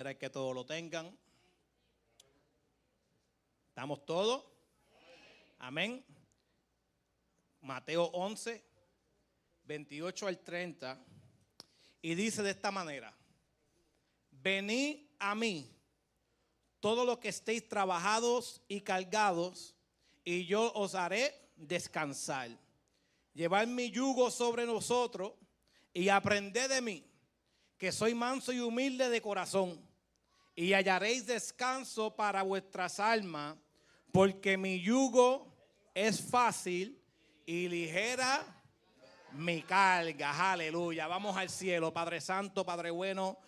Para que todos lo tengan. ¿Estamos todos? Amén. Mateo 11, 28 al 30. Y dice de esta manera: venid a mí, todos los que estéis trabajados y cargados, y yo os haré descansar. Llevad mi yugo sobre vosotros y aprended de mí, que soy manso y humilde de corazón, y hallaréis descanso para vuestras almas, porque mi yugo es fácil y ligera mi carga. Aleluya. Vamos al cielo. Padre Santo, Padre bueno,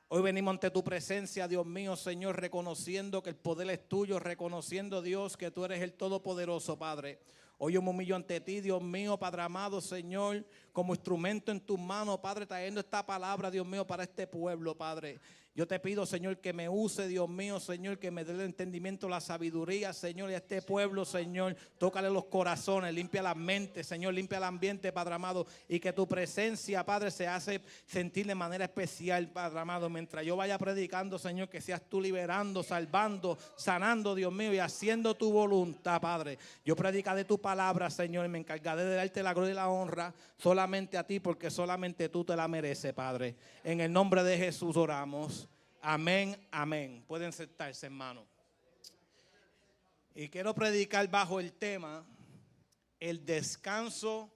hoy venimos ante tu presencia, Dios mío, Señor, reconociendo que el poder es tuyo, reconociendo, Dios, que tú eres el Todopoderoso, Padre. Hoy yo me humillo ante ti, Dios mío, Padre amado, Señor, como instrumento en tus manos, Padre, trayendo esta palabra, Dios mío, para este pueblo, Padre. Yo te pido, Señor, que me use, Dios mío, Señor, que me dé el entendimiento, la sabiduría, Señor, y a este pueblo, Señor, tócale los corazones, limpia las mentes, Señor, limpia el ambiente, Padre amado, y que tu presencia, Padre, se hace sentir de manera especial, Padre amado, mientras yo vaya predicando, Señor, que seas tú liberando, salvando, sanando, Dios mío, y haciendo tu voluntad, Padre. Yo predicaré tu palabra, Señor, y me encargaré de darte la gloria y la honra solamente a ti, porque solamente tú te la mereces, Padre. En el nombre de Jesús oramos. Amén, amén. Pueden sentarse, hermano. Y quiero predicar bajo el tema: el descanso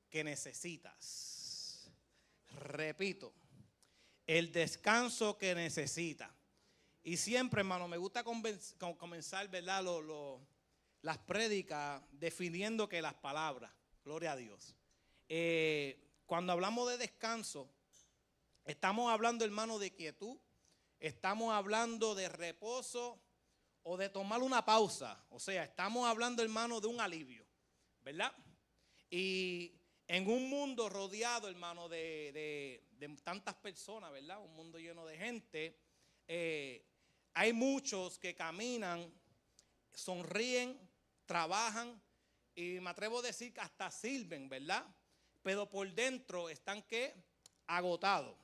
que necesitas. Repito, el descanso que necesitas. Y siempre, hermano, me gusta comenzar, ¿verdad? Las prédicas definiendo que las palabras, gloria a Dios. Cuando hablamos de descanso, estamos hablando, hermano, de quietud. Estamos hablando de reposo o de tomar una pausa. O sea, estamos hablando, hermano, de un alivio, ¿verdad? Y en un mundo rodeado, hermano, de tantas personas, ¿verdad? Un mundo lleno de gente. Hay muchos que caminan, sonríen, trabajan y me atrevo a decir que hasta sirven, ¿verdad? Pero por dentro están, ¿qué? Agotados.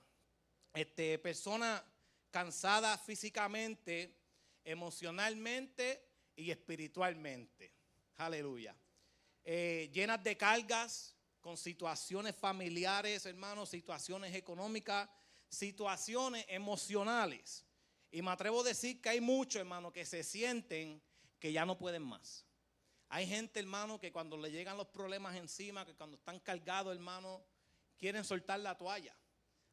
Personas cansadas físicamente, emocionalmente y espiritualmente. Aleluya. Llenas de cargas, con situaciones familiares, hermanos, situaciones económicas, situaciones emocionales. Y me atrevo a decir que hay muchos, hermanos, que se sienten que ya no pueden más. Hay gente, hermano, que cuando le llegan los problemas encima, que cuando están cargados, hermano, quieren soltar la toalla.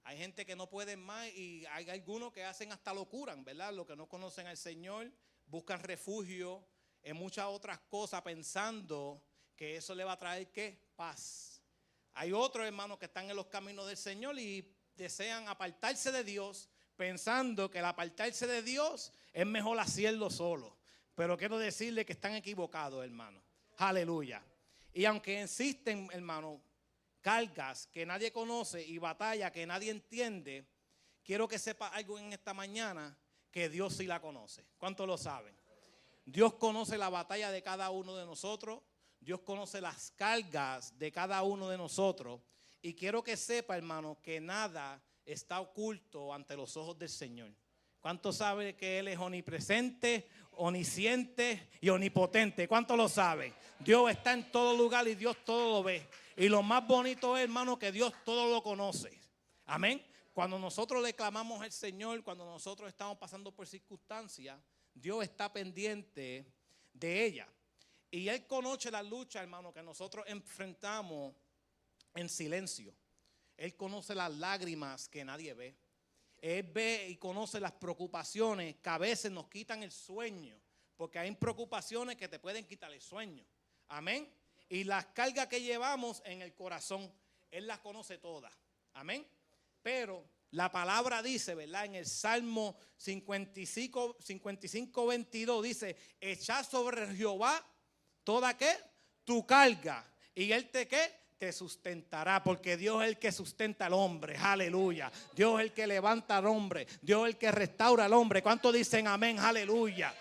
Hay gente que no pueden más y hay algunos que hacen hasta locura, ¿verdad? Los que no conocen al Señor buscan refugio en muchas otras cosas pensando que eso le va a traer, ¿qué? Paz. Hay otros, hermanos, que están en los caminos del Señor y desean apartarse de Dios pensando que el apartarse de Dios es mejor hacerlo solo. Pero quiero decirle que están equivocados, hermano. Aleluya. Y aunque existen, hermano, cargas que nadie conoce y batalla que nadie entiende, quiero que sepa algo en esta mañana, que Dios sí la conoce. ¿Cuántos lo saben? Dios conoce la batalla de cada uno de nosotros. Dios conoce las cargas de cada uno de nosotros. Y quiero que sepa, hermano, que nada está oculto ante los ojos del Señor. ¿Cuántos saben que Él es omnipresente, omnisciente y omnipotente? ¿Cuántos lo saben? Dios está en todo lugar y Dios todo lo ve. Y lo más bonito es, hermano, que Dios todo lo conoce. Amén. Cuando nosotros le clamamos al Señor, cuando nosotros estamos pasando por circunstancias, Dios está pendiente de ella. Y Él conoce la lucha, hermano, que nosotros enfrentamos en silencio. Él conoce las lágrimas que nadie ve. Él ve y conoce las preocupaciones que a veces nos quitan el sueño. Porque hay preocupaciones que te pueden quitar el sueño. Amén. Y las cargas que llevamos en el corazón, Él las conoce todas. Amén. Pero la palabra dice, ¿verdad? En el Salmo 55, 22 dice: echad sobre Jehová toda, ¿qué? Tu carga. Y Él te, ¿qué? Te sustentará, porque Dios es el que sustenta al hombre. Aleluya. Dios es el que levanta al hombre. Dios es el que restaura al hombre. ¿Cuántos dicen amén? Aleluya.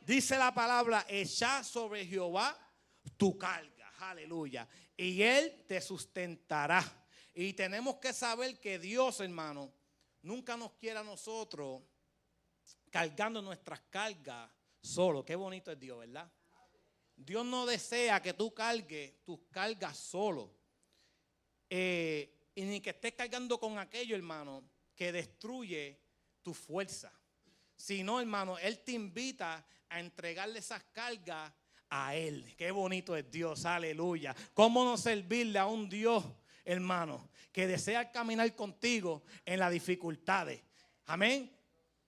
Dice la palabra: echad sobre Jehová tu carga, aleluya, y Él te sustentará. Y tenemos que saber que Dios, hermano, nunca nos quiere a nosotros cargando nuestras cargas solo. Qué bonito es Dios, ¿verdad? Dios no desea que tú cargues tus cargas solo. Y ni que estés cargando con aquello, hermano, que destruye tu fuerza. Sino, hermano, Él te invita a entregarle esas cargas a Él. Qué bonito es Dios, aleluya. ¿Cómo no servirle a un Dios, hermano, que desea caminar contigo en las dificultades? Amén.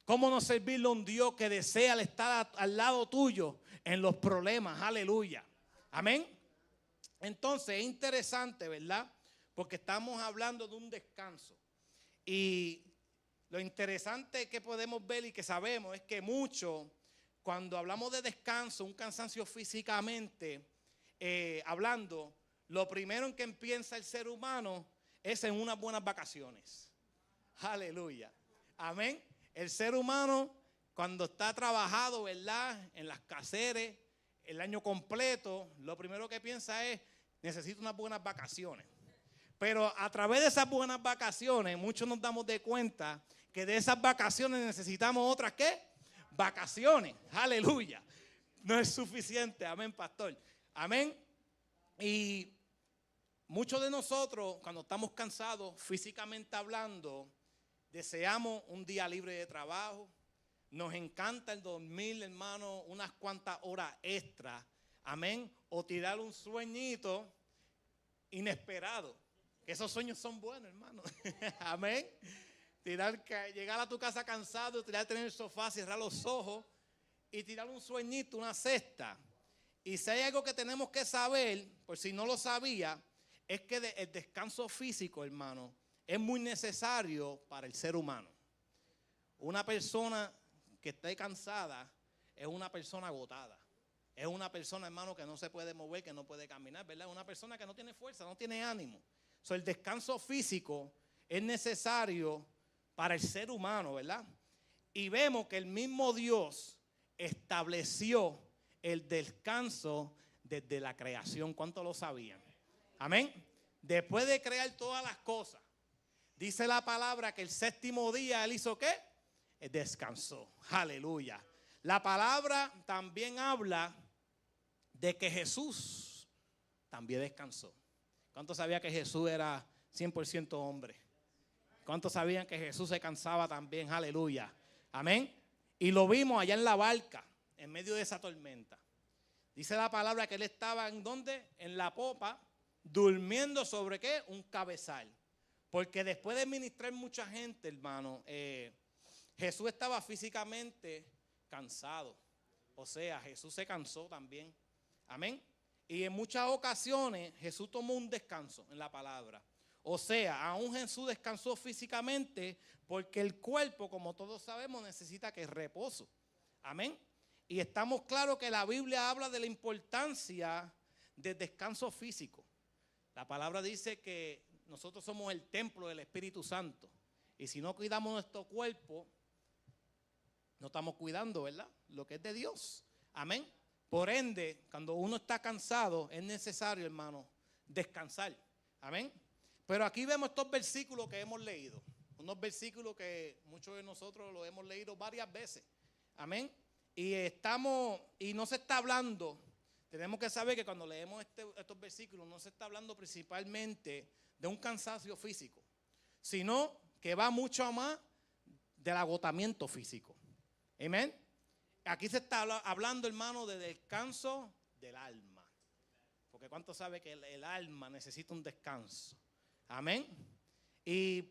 ¿Cómo no servirle a un Dios que desea estar al lado tuyo en los problemas? Aleluya. Amén. Entonces es interesante, ¿verdad? Porque estamos hablando de un descanso. Y lo interesante que podemos ver y que sabemos es que muchos, cuando hablamos de descanso, un cansancio físicamente hablando, lo primero en que piensa el ser humano es en unas buenas vacaciones. Aleluya. Amén. El ser humano, cuando está trabajado, ¿verdad?, en las caseras, el año completo, lo primero que piensa es, necesito unas buenas vacaciones. Pero a través de esas buenas vacaciones, muchos nos damos de cuenta que de esas vacaciones necesitamos otras, ¿qué? Vacaciones. Aleluya. No es suficiente. Amén, pastor. Amén. Y muchos de nosotros, cuando estamos cansados, físicamente hablando, deseamos un día libre de trabajo. Nos encanta el dormir, hermano, unas cuantas horas extra. Amén. O tirar un sueñito inesperado. Esos sueños son buenos, hermano. Amén. Llegar a tu casa cansado, tirarte en el sofá, cerrar los ojos y tirar un sueñito, una cesta. Y si hay algo que tenemos que saber, por si no lo sabía, es que el descanso físico, hermano, es muy necesario para el ser humano. Una persona que esté cansada es una persona agotada. Es una persona, hermano, que no se puede mover, que no puede caminar, ¿verdad? Una persona que no tiene fuerza, no tiene ánimo. So, el descanso físico es necesario para el ser humano, ¿verdad? Y vemos que el mismo Dios estableció el descanso desde la creación. ¿Cuántos lo sabían? Amén. Después de crear todas las cosas, dice la palabra que el séptimo día Él hizo ¿qué? Él descansó. Aleluya. La palabra también habla de que Jesús también descansó. ¿Cuántos sabían que Jesús era 100% hombre? ¿Cuántos sabían que Jesús se cansaba también? Aleluya. Amén. Y lo vimos allá en la barca, en medio de esa tormenta. Dice la palabra que Él estaba ¿en dónde? En la popa, durmiendo sobre ¿qué? Un cabezal. Porque después de ministrar mucha gente, hermano, Jesús estaba físicamente cansado. O sea, Jesús se cansó también. Amén. Y en muchas ocasiones Jesús tomó un descanso en la palabra. O sea, aún Jesús descansó físicamente porque el cuerpo, como todos sabemos, necesita que reposo. Amén. Y estamos claros que la Biblia habla de la importancia del descanso físico. La palabra dice que nosotros somos el templo del Espíritu Santo. Y si no cuidamos nuestro cuerpo, no estamos cuidando, ¿verdad?, lo que es de Dios. Amén. Por ende, cuando uno está cansado, es necesario, hermano, descansar. Amén. Pero aquí vemos estos versículos que hemos leído. Unos versículos que muchos de nosotros los hemos leído varias veces. Amén. Y no se está hablando, tenemos que saber que cuando leemos estos versículos, no se está hablando principalmente de un cansancio físico, sino que va mucho más del agotamiento físico. Amén. Aquí se está hablando, hermano, de descanso del alma. Porque ¿cuánto sabe que el alma necesita un descanso? Amén. Y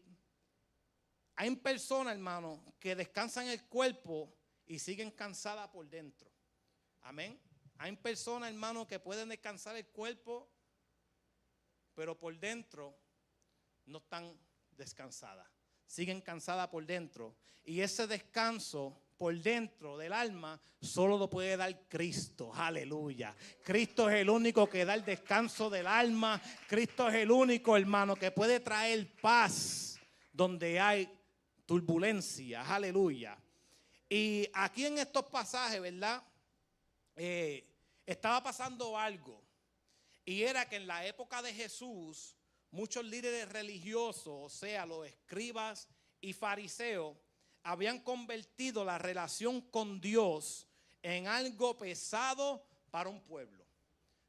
hay personas, hermano, que descansan el cuerpo y siguen cansadas por dentro. Amén. Hay personas, hermano, que pueden descansar el cuerpo, pero por dentro no están descansadas. Siguen cansadas por dentro. Y ese descanso por dentro del alma solo lo puede dar Cristo. Aleluya. Cristo es el único que da el descanso del alma. Cristo es el único, hermano, que puede traer paz donde hay turbulencia. Aleluya. Y aquí en estos pasajes, ¿verdad? Estaba pasando algo. Y era que en la época de Jesús, muchos líderes religiosos, o sea, los escribas y fariseos habían convertido la relación con Dios en algo pesado para un pueblo.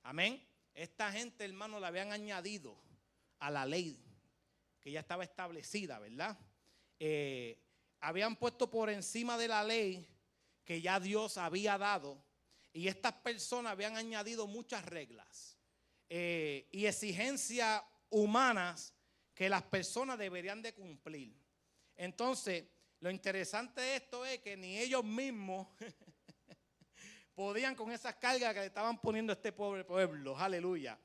Amén. Esta gente, hermano, le habían añadido a la ley que ya estaba establecida, ¿verdad? Habían puesto por encima de la ley que ya Dios había dado, y estas personas habían añadido muchas reglas y exigencias humanas que las personas deberían de cumplir. Entonces, lo interesante de esto es que ni ellos mismos podían con esas cargas que le estaban poniendo a este pobre pueblo. Aleluya.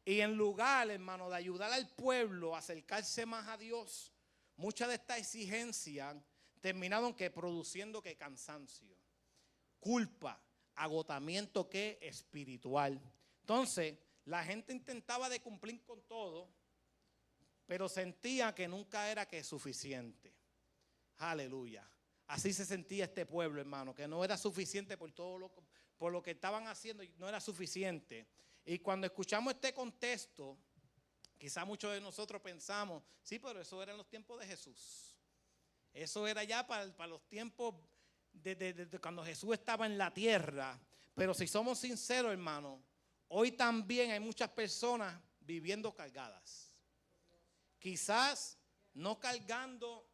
Y en lugar, hermano, de ayudar al pueblo a acercarse más a Dios, muchas de estas exigencias terminaron produciendo cansancio, culpa, agotamiento espiritual. Entonces, la gente intentaba de cumplir con todo, pero sentía que nunca era suficiente. Aleluya. Así se sentía este pueblo, hermano, que no era suficiente por lo que estaban haciendo, no era suficiente. Y cuando escuchamos este contexto, quizá muchos de nosotros pensamos, sí, pero eso era en los tiempos de Jesús. Eso era ya para los tiempos de cuando Jesús estaba en la tierra. Pero si somos sinceros, hermano, hoy también hay muchas personas viviendo cargadas. Quizás no cargando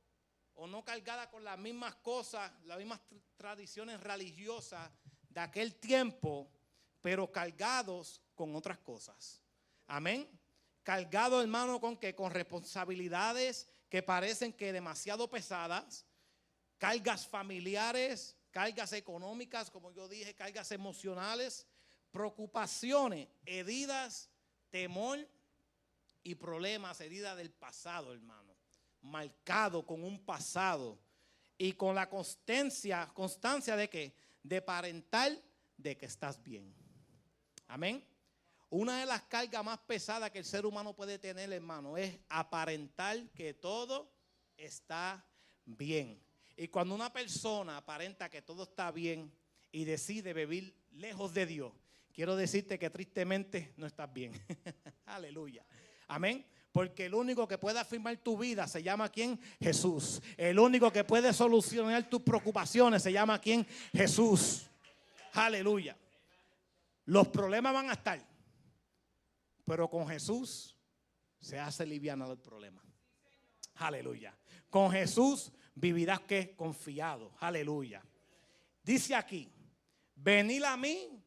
o no cargadas con las mismas cosas, las mismas tradiciones religiosas de aquel tiempo, pero cargados con otras cosas. Amén. Cargados, hermano, con responsabilidades que parecen que demasiado pesadas, cargas familiares, cargas económicas, como yo dije, cargas emocionales, preocupaciones, heridas, temor y problemas, heridas del pasado, hermano, marcado con un pasado y con la constancia de que de aparentar de que estás bien. Amén. Una de las cargas más pesadas que el ser humano puede tener, hermano, es aparentar que todo está bien. Y cuando una persona aparenta que todo está bien y decide vivir lejos de Dios, quiero decirte que tristemente no estás bien. Aleluya. Amén. Porque el único que puede afirmar tu vida se llama ¿quién? Jesús. El único que puede solucionar tus preocupaciones se llama ¿quién? Jesús. Aleluya. Los problemas van a estar, pero con Jesús se hace liviano el problema. Aleluya. Con Jesús vivirás confiado. Aleluya. Dice aquí, venid a mí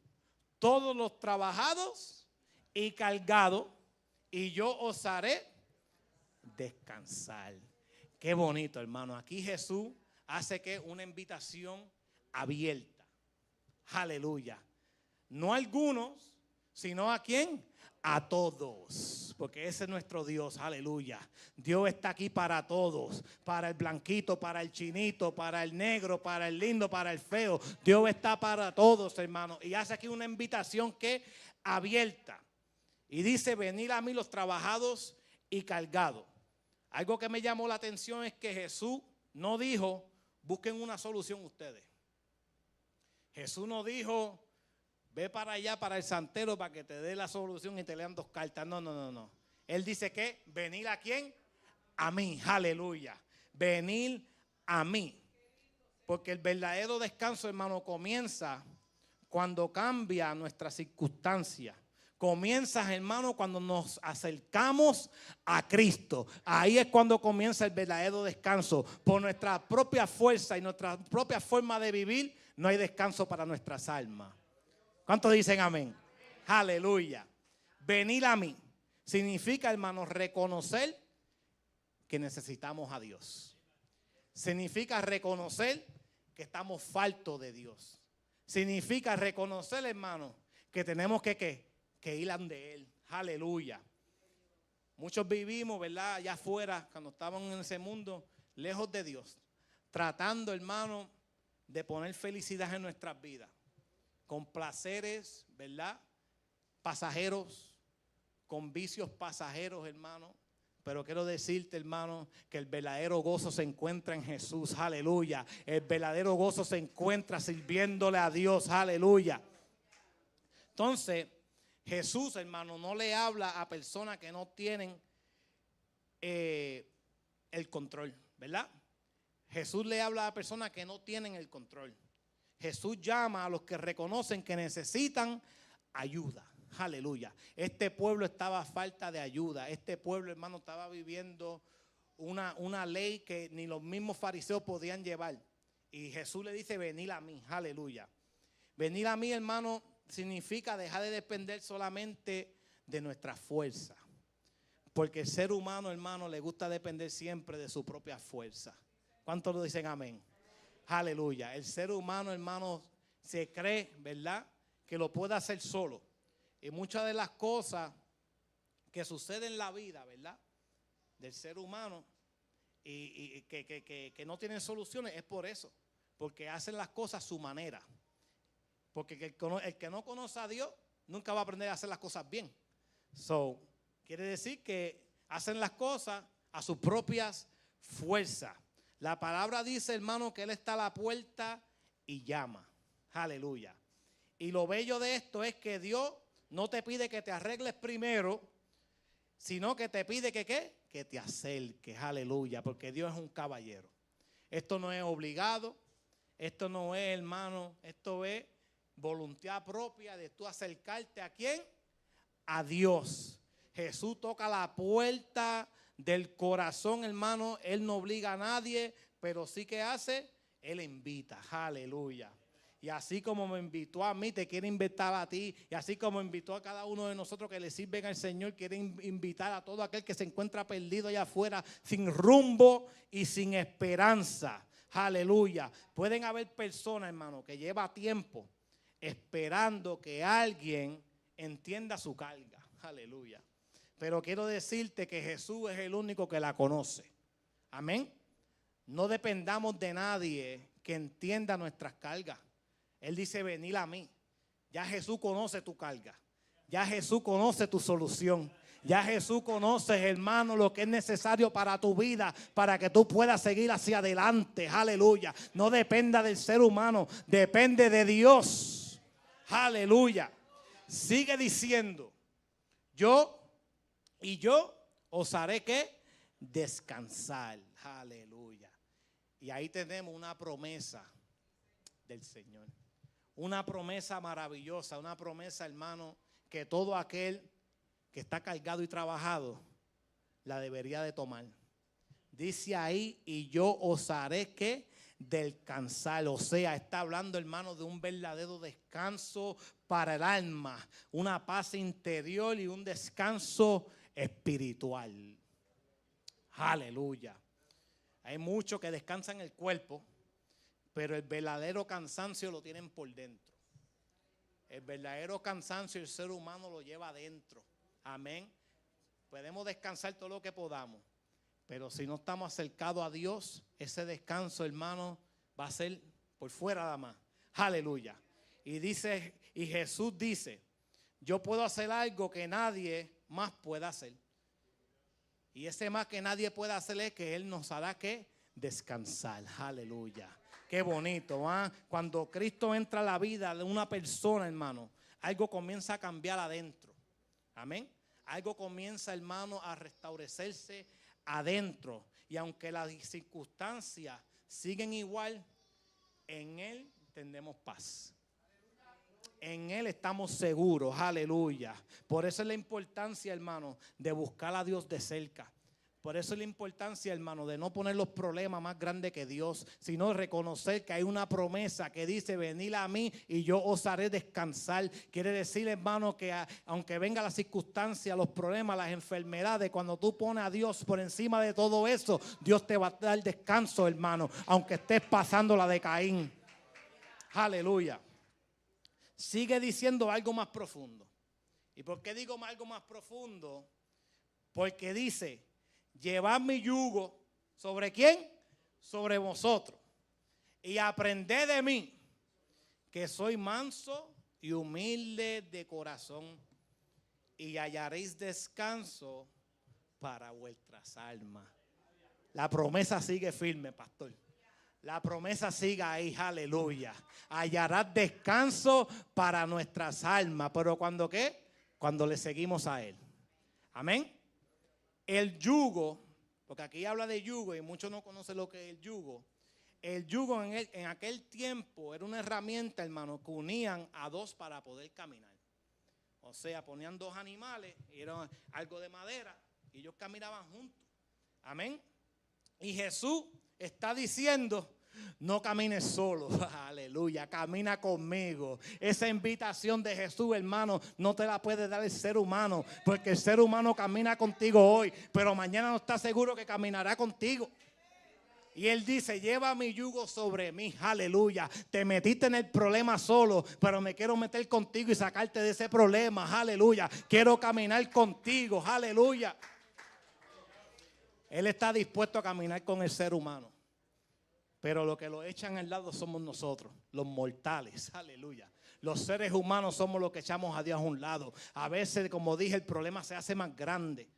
todos los trabajados y cargados, y yo os haré descansar. Qué bonito, hermano. Aquí Jesús hace una invitación abierta. Aleluya. No a algunos, sino a ¿quién? A todos, porque ese es nuestro Dios. Aleluya. Dios está aquí para todos, para el blanquito, para el chinito, para el negro, para el lindo, para el feo. Dios está para todos, hermano, y hace aquí una invitación abierta. Y dice, venid a mí los trabajados y cargados. Algo que me llamó la atención es que Jesús no dijo, busquen una solución ustedes. Jesús no dijo, ve para allá, para el santero, para que te dé la solución y te lean 2 cartas. No. Él dice que venir a quién? A mí. Aleluya. Venir a mí. Porque el verdadero descanso, hermano, comienza cuando cambia nuestra circunstancia. Comienza, hermano, cuando nos acercamos a Cristo. Ahí es cuando comienza el verdadero descanso. Por nuestra propia fuerza y nuestra propia forma de vivir, no hay descanso para nuestras almas. ¿Cuántos dicen amén? Aleluya. Venir a mí significa, hermanos, reconocer que necesitamos a Dios. Significa reconocer que estamos faltos de Dios. Significa reconocer, hermanos, que tenemos que ir ante Él. Aleluya. Muchos vivimos, ¿verdad? Allá afuera, cuando estábamos en ese mundo, lejos de Dios. Tratando, hermano, de poner felicidad en nuestras vidas. Con placeres, ¿verdad? Pasajeros, con vicios pasajeros, hermano. Pero quiero decirte, hermano, que el verdadero gozo se encuentra en Jesús. Aleluya. El verdadero gozo se encuentra sirviéndole a Dios. Aleluya. Entonces, Jesús, hermano, no le habla a personas que no tienen el control, ¿verdad? Jesús le habla a personas que no tienen el control. Jesús llama a los que reconocen que necesitan ayuda. Aleluya. Este pueblo estaba a falta de ayuda. Este pueblo, hermano, estaba viviendo una ley que ni los mismos fariseos podían llevar. Y Jesús le dice, venid a mí. Aleluya. Venir a mí, hermano, significa dejar de depender solamente de nuestra fuerza. Porque el ser humano, hermano, le gusta depender siempre de su propia fuerza. ¿Cuántos lo dicen amén? Aleluya. El ser humano, hermano, se cree, ¿verdad?, que lo puede hacer solo. Y muchas de las cosas que suceden en la vida, ¿verdad?, del ser humano y que no tienen soluciones es por eso. Porque hacen las cosas a su manera. Porque el que no conoce a Dios nunca va a aprender a hacer las cosas bien. Quiere decir que hacen las cosas a sus propias fuerzas. La palabra dice, hermano, que Él está a la puerta y llama. Aleluya. Y lo bello de esto es que Dios no te pide que te arregles primero, sino que te pide que ¿qué? Que te acerques. Aleluya. Porque Dios es un caballero. Esto no es obligado. Esto no es, hermano, esto es voluntad propia de tú acercarte ¿a quién? A Dios. Jesús toca la puerta del corazón, hermano. Él no obliga a nadie, pero sí que hace, Él invita. Aleluya. Y así como me invitó a mí, te quiere invitar a ti. Y así como invitó a cada uno de nosotros que le sirven al Señor, quiere invitar a todo aquel que se encuentra perdido allá afuera, sin rumbo y sin esperanza. Aleluya. Pueden haber personas, hermano, que lleva tiempo esperando que alguien entienda su carga. Aleluya. Pero quiero decirte que Jesús es el único que la conoce. Amén. No dependamos de nadie que entienda nuestras cargas. Él dice, venid a mí. Ya Jesús conoce tu carga. Ya Jesús conoce tu solución. Ya Jesús conoce, hermano, lo que es necesario para tu vida, para que tú puedas seguir hacia adelante. Aleluya. No dependa del ser humano, depende de Dios. Aleluya. Sigue diciendo, yo os haré ¿qué? Descansar. Aleluya. Y ahí tenemos una promesa del Señor. Una promesa maravillosa, una promesa, hermano, que todo aquel que está cargado y trabajado la debería de tomar. Dice ahí, y yo os haré ¿qué? Descansar. O sea, está hablando, hermano, de un verdadero descanso para el alma, una paz interior y un descanso espiritual. Aleluya. Hay muchos que descansan el cuerpo, pero el verdadero cansancio lo tienen por dentro. El verdadero cansancio el ser humano lo lleva adentro. Amén. Podemos descansar todo lo que podamos, pero si no estamos acercados a Dios, ese descanso, hermano, va a ser por fuera nada más. Aleluya. Y Jesús dice, yo puedo hacer algo que nadie más pueda hacer. Y ese más que nadie puede hacer es que Él nos hará que descansar. Aleluya. Qué bonito, ¿eh? Cuando Cristo entra a la vida de una persona, hermano, algo comienza a cambiar adentro. Amén. Algo comienza, hermano, a restablecerse adentro. Y aunque las circunstancias siguen igual, en Él tenemos paz. En Él estamos seguros, aleluya. Por eso es la importancia, hermano, de buscar a Dios de cerca. Por eso es la importancia, hermano, de no poner los problemas más grandes que Dios, sino reconocer que hay una promesa que dice, venid a mí y yo os haré descansar. Quiere decir, hermano, que aunque vengan las circunstancias, los problemas, las enfermedades, cuando tú pones a Dios por encima de todo eso, Dios te va a dar descanso, hermano, aunque estés pasando la de Caín. Aleluya. Sigue diciendo algo más profundo. ¿Y por qué digo algo más profundo? Porque dice, llevad mi yugo, ¿sobre quién? Sobre vosotros. Y aprended de mí, que soy manso y humilde de corazón, y hallaréis descanso para vuestras almas. La promesa sigue firme, pastor. La promesa sigue ahí, aleluya. Hallarás descanso para nuestras almas. ¿Pero cuando qué? Cuando le seguimos a Él. Amén. El yugo Porque aquí habla de yugo y muchos no conocen lo que es el yugo. El yugo en aquel tiempo era una herramienta, hermano, que unían a dos para poder caminar. O sea, ponían dos animales, y era algo de madera, y ellos caminaban juntos. Amén. Y Jesús está diciendo, no camines solo, aleluya, camina conmigo. Esa invitación de Jesús, hermano, no te la puede dar el ser humano, porque el ser humano camina contigo hoy, pero mañana no está seguro que caminará contigo. Y él dice, lleva mi yugo sobre mí, aleluya. Te metiste en el problema solo, pero me quiero meter contigo y sacarte de ese problema, aleluya. Quiero caminar contigo, aleluya. Él está dispuesto a caminar con el ser humano. Pero lo que lo echan al lado somos nosotros, los mortales, aleluya. Los seres humanos somos los que echamos a Dios a un lado. A veces, como dije, el problema se hace más grande.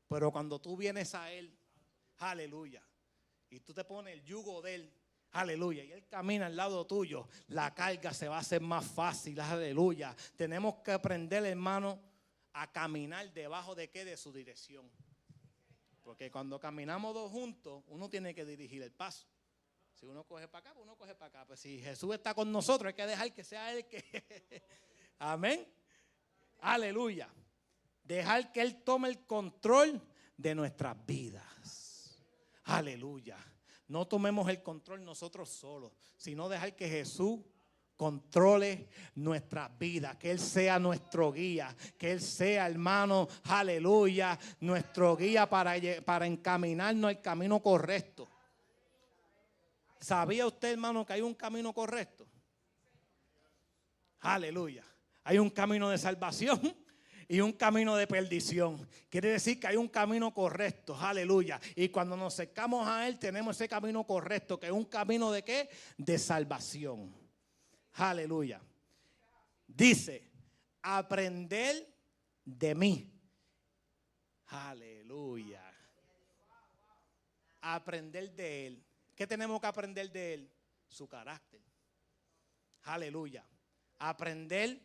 Pero cuando tú vienes a Él, aleluya, y tú te pones el yugo de Él, aleluya, y Él camina al lado tuyo, la carga se va a hacer más fácil, aleluya. Tenemos que aprender, hermano, a caminar debajo de ¿qué? De su dirección. Porque cuando caminamos dos juntos, uno tiene que dirigir el paso. Si uno coge para acá, pues uno coge para acá. Pues si Jesús está con nosotros, hay que dejar que sea Él que... Amén. Aleluya. Dejar que Él tome el control de nuestras vidas. Aleluya. No tomemos el control nosotros solos, sino dejar que Jesús controle nuestras vidas, que Él sea nuestro guía, que Él sea, hermano, aleluya, nuestro guía para encaminarnos al camino correcto. ¿Sabía usted, hermano, que hay un camino correcto? Aleluya. Hay un camino de salvación y un camino de perdición. Quiere decir que hay un camino correcto, aleluya. Y cuando nos acercamos a Él tenemos ese camino correcto, que es un camino de ¿qué? De salvación. Aleluya. Dice, aprender de mí. Aleluya. Aprender de Él. ¿Qué tenemos que aprender de Él? Su carácter. Aleluya. Aprender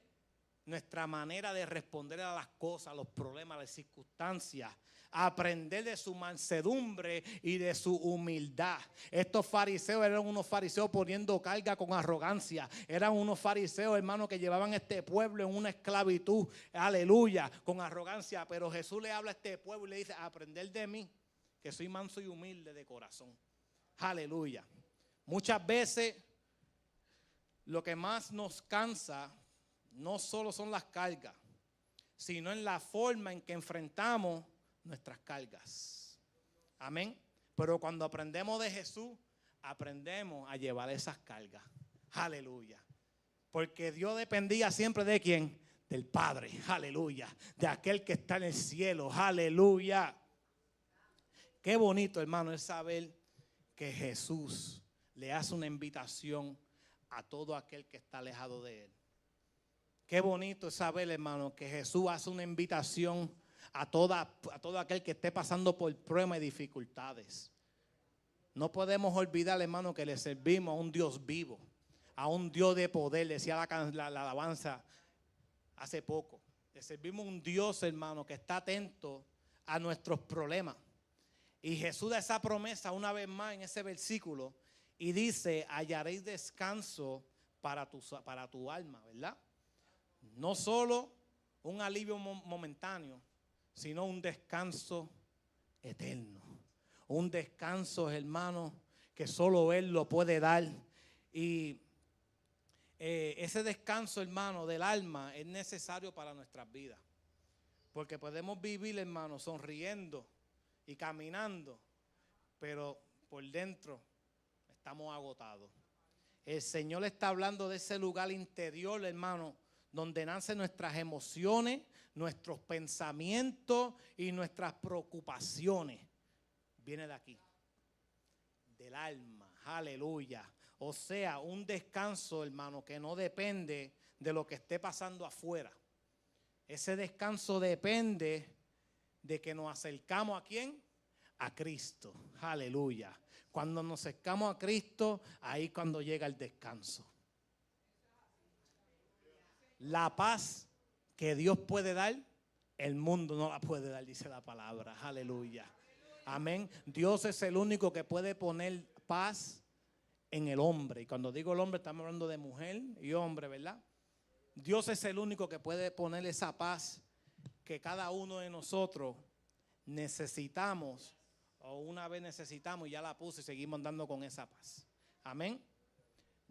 nuestra manera de responder a las cosas, a los problemas, a las circunstancias. Aprender de su mansedumbre y de su humildad. Estos fariseos eran unos fariseos poniendo carga con arrogancia. Eran unos fariseos, hermanos, que llevaban a este pueblo en una esclavitud. Aleluya, con arrogancia. Pero Jesús le habla a este pueblo y le dice, aprender de mí, que soy manso y humilde de corazón. Aleluya. Muchas veces lo que más nos cansa no solo son las cargas, sino en la forma en que enfrentamos nuestras cargas. Amén. Pero cuando aprendemos de Jesús, aprendemos a llevar esas cargas. Aleluya. Porque Dios dependía siempre de ¿quién? Del Padre. Aleluya. De aquel que está en el cielo. Aleluya. Qué bonito, hermano, es saber que Jesús le hace una invitación a todo aquel que está alejado de Él. Qué bonito es saber, hermano, que Jesús hace una invitación a todo aquel que esté pasando por pruebas y dificultades. No podemos olvidar, hermano, que le servimos a un Dios vivo, a un Dios de poder. Decía la alabanza hace poco. Le servimos a un Dios, hermano, que está atento a nuestros problemas. Y Jesús da esa promesa una vez más en ese versículo y dice, hallaréis descanso para tu alma, ¿verdad? No solo un alivio momentáneo, sino un descanso eterno. Un descanso, hermano, que solo Él lo puede dar. Y ese descanso, hermano, del alma es necesario para nuestras vidas. Porque podemos vivir, hermano, sonriendo y caminando, pero por dentro estamos agotados. El Señor está hablando de ese lugar interior, hermano, donde nacen nuestras emociones, nuestros pensamientos y nuestras preocupaciones. Viene de aquí, del alma, aleluya. O sea, un descanso, hermano, que no depende de lo que esté pasando afuera. Ese descanso depende de que nos acercamos ¿a quién? A Cristo, aleluya. Cuando nos acercamos a Cristo, ahí cuando llega el descanso. La paz que Dios puede dar, el mundo no la puede dar, dice la palabra, aleluya. Amén. Dios es el único que puede poner paz en el hombre. Y cuando digo el hombre, estamos hablando de mujer y hombre, ¿verdad? Dios es el único que puede poner esa paz que cada uno de nosotros necesitamos, o una vez necesitamos y ya la puse y seguimos andando con esa paz. Amén.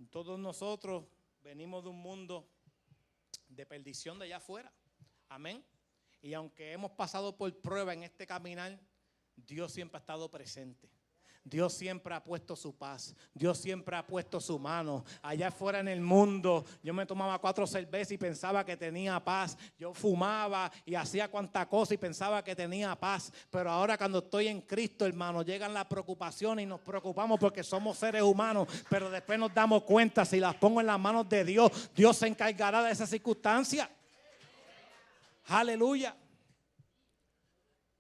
Todos nosotros venimos de un mundo de perdición de allá afuera. Amén. Y aunque hemos pasado por prueba en este caminar, Dios siempre ha estado presente. Dios siempre ha puesto su paz. Dios siempre ha puesto su mano. Allá afuera en el mundo, yo me tomaba 4 cervezas y pensaba que tenía paz. Yo fumaba y hacía cuanta cosa y pensaba que tenía paz. Pero ahora cuando estoy en Cristo, hermano, llegan las preocupaciones y nos preocupamos porque somos seres humanos. Pero después nos damos cuenta, si las pongo en las manos de Dios, Dios se encargará de esa circunstancia. Aleluya.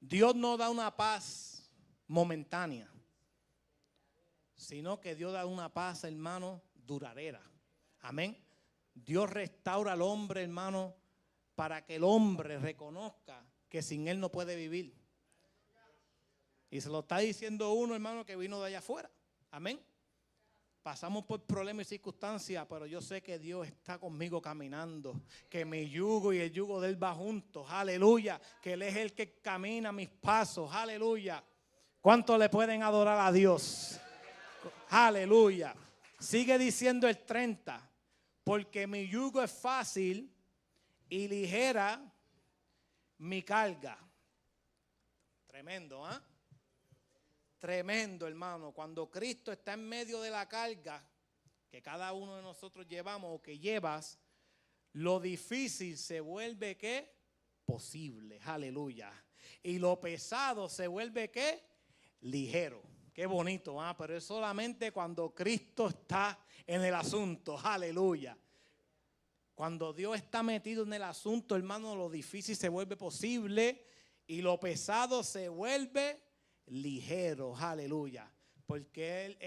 Dios no da una paz momentánea, sino que Dios da una paz, hermano, duradera. Amén. Dios restaura al hombre, hermano, para que el hombre reconozca que sin Él no puede vivir. Y se lo está diciendo uno, hermano, que vino de allá afuera. Amén. Pasamos por problemas y circunstancias, pero yo sé que Dios está conmigo caminando, que mi yugo y el yugo de Él va juntos. Aleluya. Que Él es el que camina mis pasos. Aleluya. ¿Cuánto le pueden adorar a Dios? Aleluya. Sigue diciendo el 30. Porque mi yugo es fácil y ligera mi carga. Tremendo, ¿ah? Tremendo, hermano. Cuando Cristo está en medio de la carga que cada uno de nosotros llevamos o que llevas, lo difícil se vuelve ¿qué? Posible. Aleluya. Y lo pesado se vuelve ¿qué? Ligero. Qué bonito, ¿ah? Pero es solamente cuando Cristo está en el asunto. Aleluya. Cuando Dios está metido en el asunto, hermano, lo difícil se vuelve posible y lo pesado se vuelve ligero. Aleluya. Porque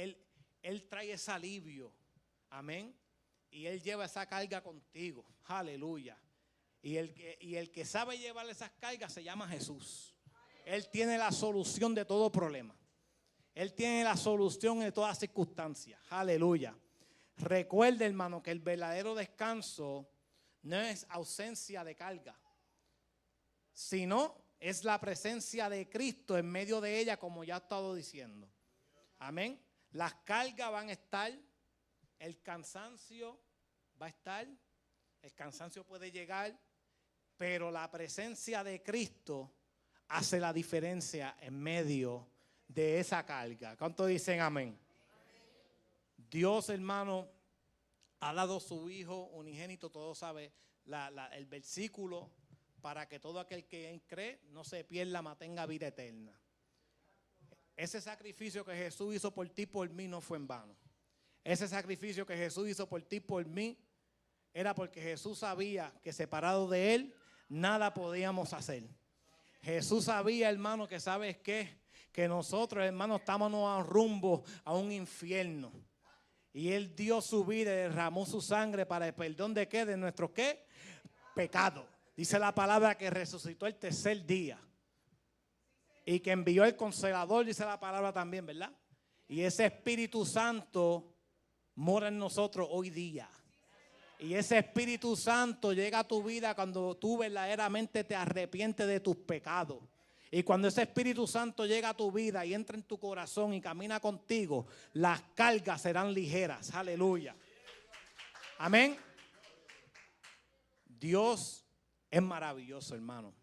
Él trae ese alivio. Amén. Y Él lleva esa carga contigo. Aleluya. Y el que sabe llevar esas cargas se llama Jesús. Él tiene la solución de todo problema. Él tiene la solución en todas circunstancias. Aleluya. Recuerde, hermano, que el verdadero descanso no es ausencia de carga, sino es la presencia de Cristo en medio de ella, como ya he estado diciendo. Amén. Las cargas van a estar, el cansancio va a estar, el cansancio puede llegar, pero la presencia de Cristo hace la diferencia en medio de esa carga. ¿Cuántos dicen amén? Dios, hermano, ha dado su Hijo unigénito, todos saben el versículo, para que todo aquel que en cree no se pierda, mas tenga vida eterna. Ese sacrificio que Jesús hizo por ti, por mí, no fue en vano. Ese sacrificio que Jesús hizo por ti, por mí, era porque Jesús sabía que separado de Él, nada podíamos hacer. Jesús sabía, hermano, que ¿sabes qué? Que nosotros, hermanos, estamos a rumbo a un infierno. Y Él dio su vida y derramó su sangre para el perdón de ¿qué? De nuestros ¿qué? Pecados. Dice la palabra que resucitó el tercer día. Y que envió el Consolador, dice la palabra también, ¿verdad? Y ese Espíritu Santo mora en nosotros hoy día. Y ese Espíritu Santo llega a tu vida cuando tú verdaderamente te arrepientes de tus pecados. Y cuando ese Espíritu Santo llega a tu vida y entra en tu corazón y camina contigo, las cargas serán ligeras. Aleluya. Amén. Dios es maravilloso, hermano.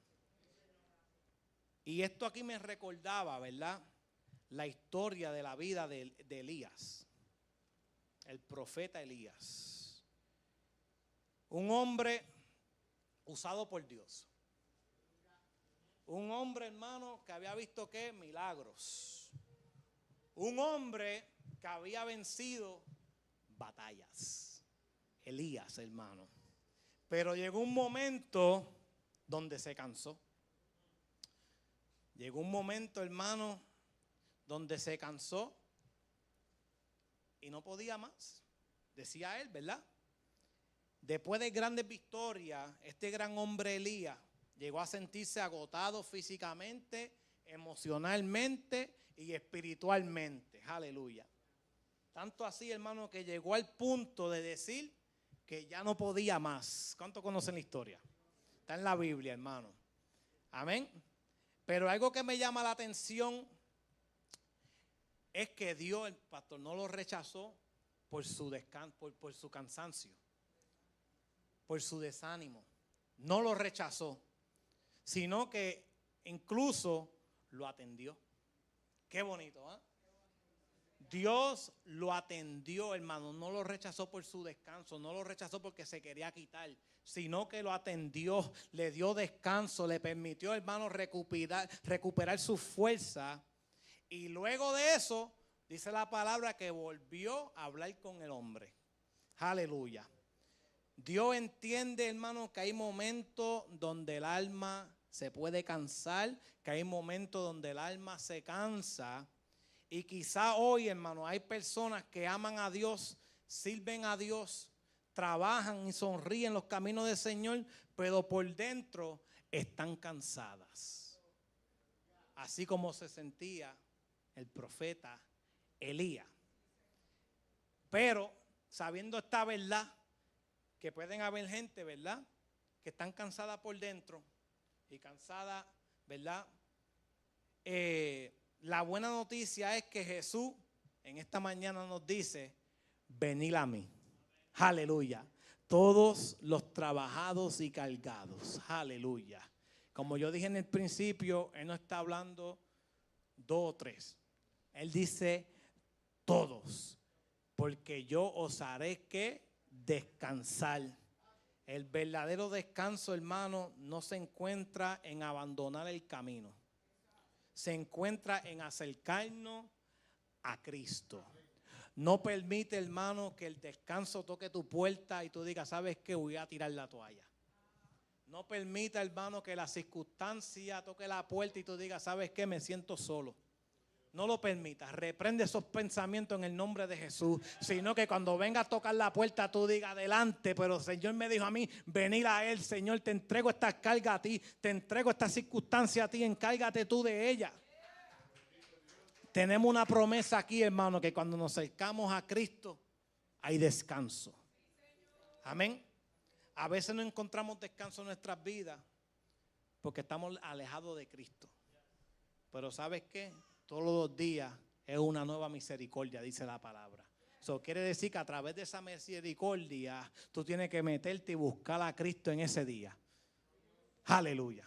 Y esto aquí me recordaba, ¿verdad? La historia de la vida de Elías. El profeta Elías. Un hombre usado por Dios. Un hombre, hermano, que había visto ¿qué? Milagros. Un hombre que había vencido batallas. Elías, hermano. Pero llegó un momento donde se cansó. Llegó un momento, hermano, donde se cansó y no podía más. Decía él, ¿verdad? Después de grandes victorias, este gran hombre Elías llegó a sentirse agotado físicamente, emocionalmente y espiritualmente. Aleluya. Tanto así, hermano, que llegó al punto de decir que ya no podía más. ¿Cuántos conocen la historia? Está en la Biblia, hermano. Amén. Pero algo que me llama la atención es que Dios, el pastor, no lo rechazó por su descanso, por su cansancio, por su desánimo. No lo rechazó, sino que incluso lo atendió. Qué bonito, ¿eh? Dios lo atendió, hermano. No lo rechazó por su descanso, no lo rechazó porque se quería quitar, sino que lo atendió, le dio descanso, le permitió, hermano, recuperar su fuerza. Y luego de eso, dice la palabra que volvió a hablar con el hombre. Aleluya. Dios entiende, hermano, que hay momentos donde el alma se puede cansar, que hay momentos donde el alma se cansa. Y quizá hoy, hermano, hay personas que aman a Dios, sirven a Dios, trabajan y sonríen los caminos del Señor, pero por dentro están cansadas. Así como se sentía el profeta Elías. Pero sabiendo esta verdad, que pueden haber gente, ¿verdad?, que están cansadas por dentro y cansadas, ¿verdad? La buena noticia es que Jesús en esta mañana nos dice: venid a mí. Aleluya. Todos los trabajados y cargados. Aleluya. Como yo dije en el principio, Él no está hablando dos o tres. Él dice todos. Porque yo os haré que descansar. El verdadero descanso, hermano, no se encuentra en abandonar el camino. Se encuentra en acercarnos a Cristo. No permite, hermano, que el descanso toque tu puerta y tú digas: ¿sabes qué? Voy a tirar la toalla. No permita, hermano, que la circunstancia toque la puerta y tú digas: ¿sabes qué? Me siento solo. No lo permitas. Reprende esos pensamientos en el nombre de Jesús. Sino que cuando venga a tocar la puerta tú digas: adelante. Pero el Señor me dijo a mí: venir a Él. Señor, te entrego esta carga a ti. Te entrego esta circunstancia a ti. Encárgate tú de ella. Tenemos una promesa aquí, hermano, que cuando nos acercamos a Cristo hay descanso. Amén. A veces no encontramos descanso en nuestras vidas porque estamos alejados de Cristo. Pero ¿sabes qué? Todos los días es una nueva misericordia, dice la palabra. Eso quiere decir que a través de esa misericordia tú tienes que meterte y buscar a Cristo en ese día. Aleluya.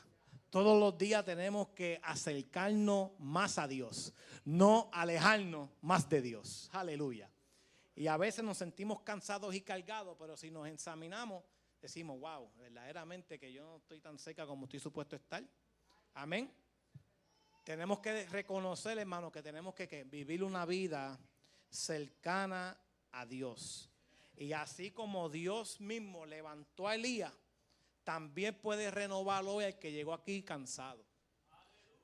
Todos los días tenemos que acercarnos más a Dios, no alejarnos más de Dios. Aleluya. Y a veces nos sentimos cansados y cargados, pero si nos examinamos, decimos: wow, verdaderamente que yo no estoy tan cerca como estoy supuesto a estar. Amén. Tenemos que reconocer, hermano, que tenemos que vivir una vida cercana a Dios. Y así como Dios mismo levantó a Elías, también puede renovar hoy al que llegó aquí cansado.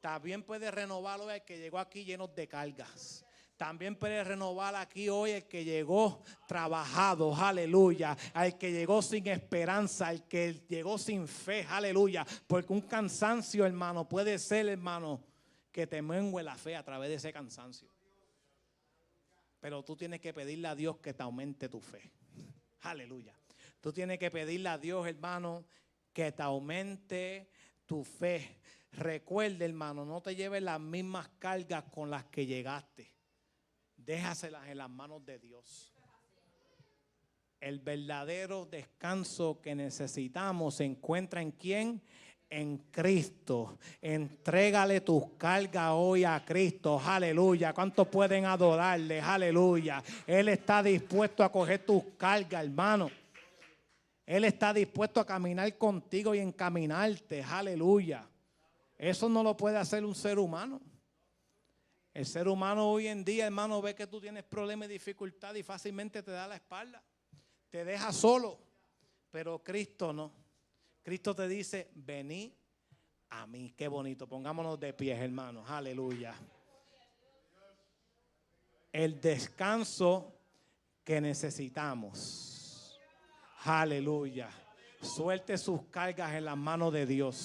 También puede renovar hoy al que llegó aquí lleno de cargas. También puede renovar aquí hoy el que llegó trabajado, aleluya. Al que llegó sin esperanza, al que llegó sin fe, aleluya. Porque un cansancio, hermano, puede ser, hermano, que te mengue la fe a través de ese cansancio. Pero tú tienes que pedirle a Dios que te aumente tu fe. Aleluya. Tú tienes que pedirle a Dios, hermano, que te aumente tu fe. Recuerda, hermano, no te lleves las mismas cargas con las que llegaste. Déjaselas en las manos de Dios. El verdadero descanso que necesitamos se encuentra en ¿quién? En Cristo. Entrégale tus cargas hoy a Cristo. Aleluya. ¿Cuántos pueden adorarle? Aleluya. Él está dispuesto a coger tus cargas, hermano. Él está dispuesto a caminar contigo y encaminarte. Aleluya. Eso no lo puede hacer un ser humano. El ser humano hoy en día, hermano, ve que tú tienes problemas y dificultades y fácilmente te da la espalda. Te deja solo. Pero Cristo no. Cristo te dice: venid a mí. Qué bonito. Pongámonos de pies, hermanos. Aleluya. El descanso que necesitamos. Aleluya. Suelte sus cargas en las manos de Dios.